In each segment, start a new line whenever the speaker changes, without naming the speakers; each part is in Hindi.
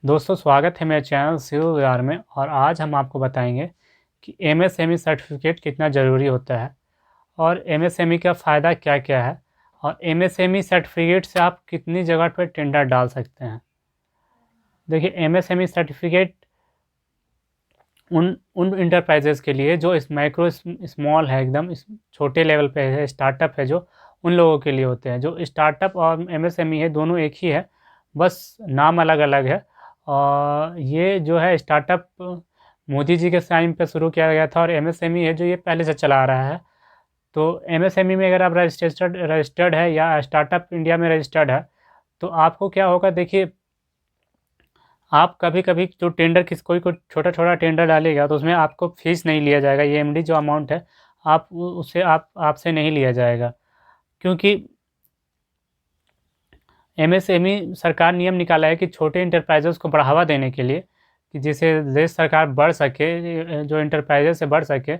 दोस्तों स्वागत है मेरे चैनल सीओ विहार में। और आज हम आपको बताएंगे कि एमएसएमई सर्टिफिकेट कितना ज़रूरी होता है और एमएसएमई का फ़ायदा क्या क्या है और एमएसएमई सर्टिफिकेट से आप कितनी जगह पर टेंडर डाल सकते हैं। देखिए, एमएसएमई सर्टिफिकेट उन उन इंटरप्राइजेज़ के लिए जो इस माइक्रो स्मॉल है, एकदम इस छोटे लेवल पे है, स्टार्टअप है, जो उन लोगों के लिए होते हैं। जो स्टार्टअप और एमएसएमई है दोनों एक ही है, बस नाम अलग अलग है। और ये जो है स्टार्टअप मोदी जी के टाइम पे शुरू किया गया था और एमएसएमई है जो ये पहले से चला आ रहा है। तो एमएसएमई में अगर आप रजिस्टर्ड है या स्टार्टअप इंडिया में रजिस्टर्ड है तो आपको क्या होगा, देखिए, आप कभी कभी जो टेंडर कोई छोटा छोटा टेंडर डालेगा तो उसमें आपको फीस नहीं लिया जाएगा। ये एमडी जो अमाउंट है आप उससे आपसे नहीं लिया जाएगा, क्योंकि एमएसएमई सरकार नियम निकाला है कि छोटे इंटरप्राइजेस को बढ़ावा देने के लिए, कि जिससे देश सरकार बढ़ सके, जो इंटरप्राइजेस से बढ़ सके,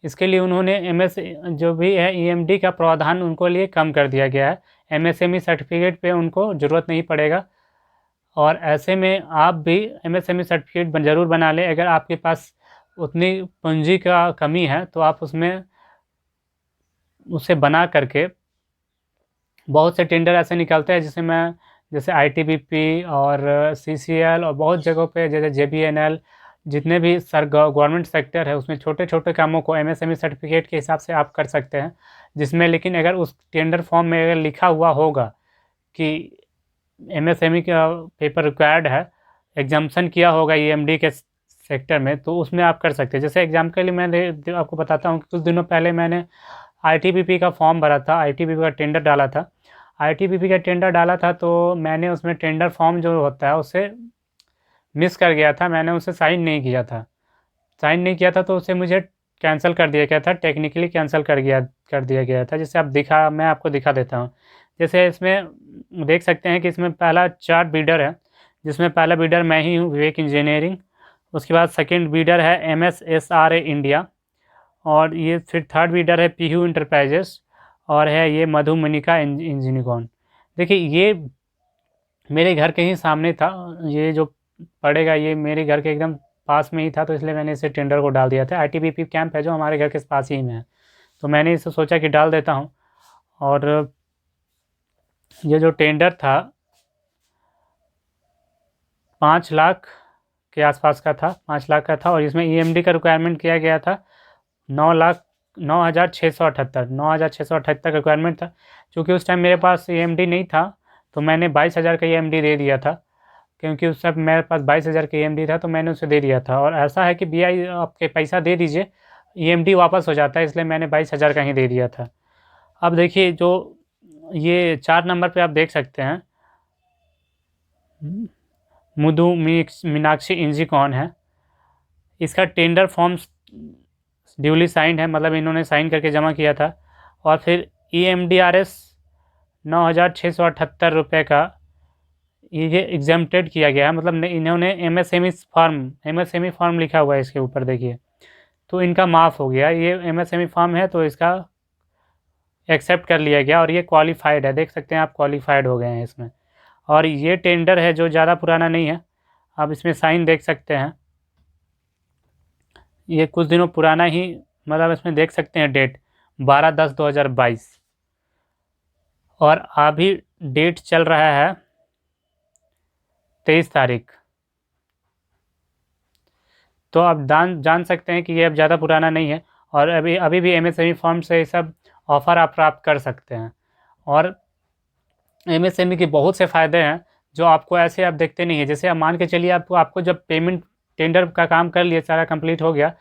इसके लिए उन्होंने एमएस जो भी है ईएमडी का प्रावधान उनको लिए कम कर दिया गया है। एमएसएमई सर्टिफिकेट पे उनको ज़रूरत नहीं पड़ेगा। और ऐसे में आप भी एमएसएमई सर्टिफिकेट ज़रूर बना लें। अगर आपके पास उतनी पूंजी का कमी है तो आप उसमें उसे बना करके, बहुत से टेंडर ऐसे निकलते हैं जिसमें मैं, जैसे आईटीबीपी और सीसीएल और बहुत जगहों पे, जैसे जेबीएनएल, जितने भी गवर्नमेंट सेक्टर है उसमें छोटे छोटे कामों को एमएसएमई सर्टिफिकेट के हिसाब से आप कर सकते हैं। जिसमें लेकिन अगर उस टेंडर फॉर्म में अगर लिखा हुआ होगा कि एमएसएमई का पेपर रिक्वायर्ड है, एग्जाम्पशन किया होगा ईएमडी के सेक्टर में, तो उसमें आप कर सकते हैं। जैसे एग्जाम के लिए मैं आपको बताता हूँ कि कुछ दिनों पहले मैंने आईटीबीपी का फॉर्म भरा था, आईटीबीपी का टेंडर डाला था। आईटीबीपी का टेंडर डाला था तो मैंने उसमें टेंडर फॉर्म जो होता है उसे मिस कर गया था, मैंने उसे साइन नहीं किया था। साइन नहीं किया था तो उसे मुझे कैंसिल कर दिया गया था, टेक्निकली कैंसिल कर दिया गया था। जैसे आप मैं आपको दिखा देता हूँ। जैसे इसमें देख सकते हैं कि इसमें पहला 4 बिडर है, जिसमें पहला बिडर मैं ही हूँ, विवेक इंजीनियरिंग। उसके बाद सेकेंड बिडर है एमएसएसआरए इंडिया, और ये फिर थर्ड बिडर है पीयू इंटरप्राइजेस, और है ये मधुमनिका इंजीनिकॉन। देखिए, ये मेरे घर के ही सामने था। ये जो पड़ेगा ये मेरे घर के एकदम पास में ही था, तो इसलिए मैंने इसे टेंडर को डाल दिया था। आईटीबीपी कैंप है जो हमारे घर के पास ही में है, तो मैंने इसे सोचा कि डाल देता हूँ। और ये जो टेंडर था 5 लाख के आसपास का था, 5 लाख का था, और इसमें ईएमडी का रिक्वायरमेंट किया गया था 9 लाख 9,678 का रिक्वायरमेंट था। चूँकि उस टाइम मेरे पास ईएमडी नहीं था तो मैंने 22,000 का ईएमडी दे दिया था, क्योंकि उस समय मेरे पास 22,000 का ईएमडी था तो मैंने उसे दे दिया था। और ऐसा है कि बीआई आपके पैसा दे दीजिए, ईएमडी वापस हो जाता है, इसलिए मैंने 22,000 का ही दे दिया था। अब देखिए, जो ये 4 नंबर पे आप देख सकते हैं, मुदु मीनाक्षी इंजी कौन है, इसका टेंडर फॉर्म्स ड्यूली साइंड है, मतलब इन्होंने साइन करके जमा किया था। और फिर EMDRS 9,678 का ये एग्जाम्प्टेड किया गया है, मतलब इन्होंने एमएसएमई फॉर्म लिखा हुआ है इसके ऊपर, देखिए, तो इनका माफ़ हो गया। ये एमएसएमई फॉर्म है तो इसका एक्सेप्ट कर लिया गया और ये क्वालिफाइड है। देख सकते हैं आप, क्वालिफाइड हो गए हैं इसमें। और ये टेंडर है जो ज़्यादा पुराना नहीं है, आप इसमें साइन देख सकते हैं, ये कुछ दिनों पुराना ही, मतलब इसमें देख सकते हैं डेट 12/10/2022, और अभी डेट चल रहा है 23 तारीख। तो आप जान सकते हैं कि ये अब ज़्यादा पुराना नहीं है, और अभी अभी भी एमएसएमई फॉर्म से सब ऑफ़र आप प्राप्त कर सकते हैं। और एमएसएमई के बहुत से फ़ायदे हैं जो आपको ऐसे आप देखते नहीं हैं। जैसे आप मान के चलिए, आपको जब पेमेंट, टेंडर का काम कर लिए, सारा कंप्लीट हो गया,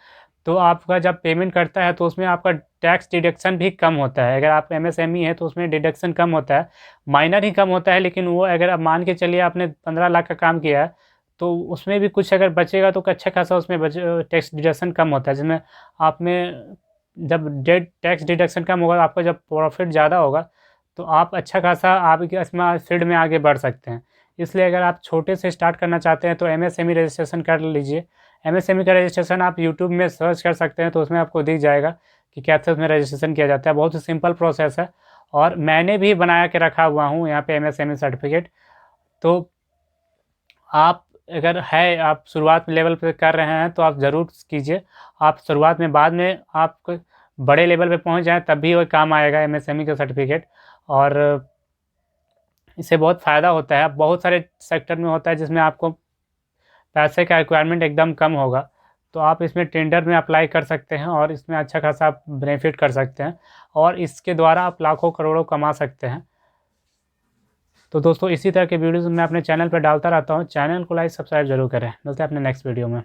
तो आपका जब पेमेंट करता है तो उसमें आपका टैक्स डिडक्शन भी कम होता है। अगर आप एमएसएमई है तो उसमें डिडक्शन कम होता है, माइनर ही कम होता है, लेकिन वो अगर आप मान के चलिए आपने 15 लाख का काम किया है तो उसमें भी कुछ अगर बचेगा तो अच्छा खासा उसमें टैक्स डिडक्शन कम होता है। जिसमें आप में जब टैक्स डिडक्शन कम होगा, आपका जब प्रॉफिट ज़्यादा होगा तो आप अच्छा खासा आप इसमें फील्ड में आगे बढ़ सकते हैं। इसलिए अगर आप छोटे से स्टार्ट करना चाहते हैं तो एमएसएमई रजिस्ट्रेशन कर लीजिए। एमएसएमई का रजिस्ट्रेशन आप यूट्यूब में सर्च कर सकते हैं तो उसमें आपको दिख जाएगा कि कैसे उसमें रजिस्ट्रेशन किया जाता है। बहुत ही सिंपल प्रोसेस है, और मैंने भी बना के रखा हुआ हूँ यहाँ पे एमएसएमई सर्टिफिकेट। तो आप अगर है, आप शुरुआत लेवल पे कर रहे हैं तो आप ज़रूर कीजिए। आप शुरुआत में, बाद में आप बड़े लेवल पे पहुंच जाएं तब भी वो काम आएगा एमएसएमई का सर्टिफिकेट। और इससे बहुत फ़ायदा होता है। बहुत सारे सेक्टर में होता है जिसमें आपको पैसे का रिक्वायरमेंट एकदम कम होगा, तो आप इसमें टेंडर में अप्लाई कर सकते हैं और इसमें अच्छा खासा आप बेनिफिट कर सकते हैं और इसके द्वारा आप लाखों करोड़ों कमा सकते हैं। तो दोस्तों, इसी तरह के वीडियोज़ मैं अपने चैनल पर डालता रहता हूँ। चैनल को लाइक सब्सक्राइब जरूर करें। मिलते हैं अपने नेक्स्ट वीडियो में।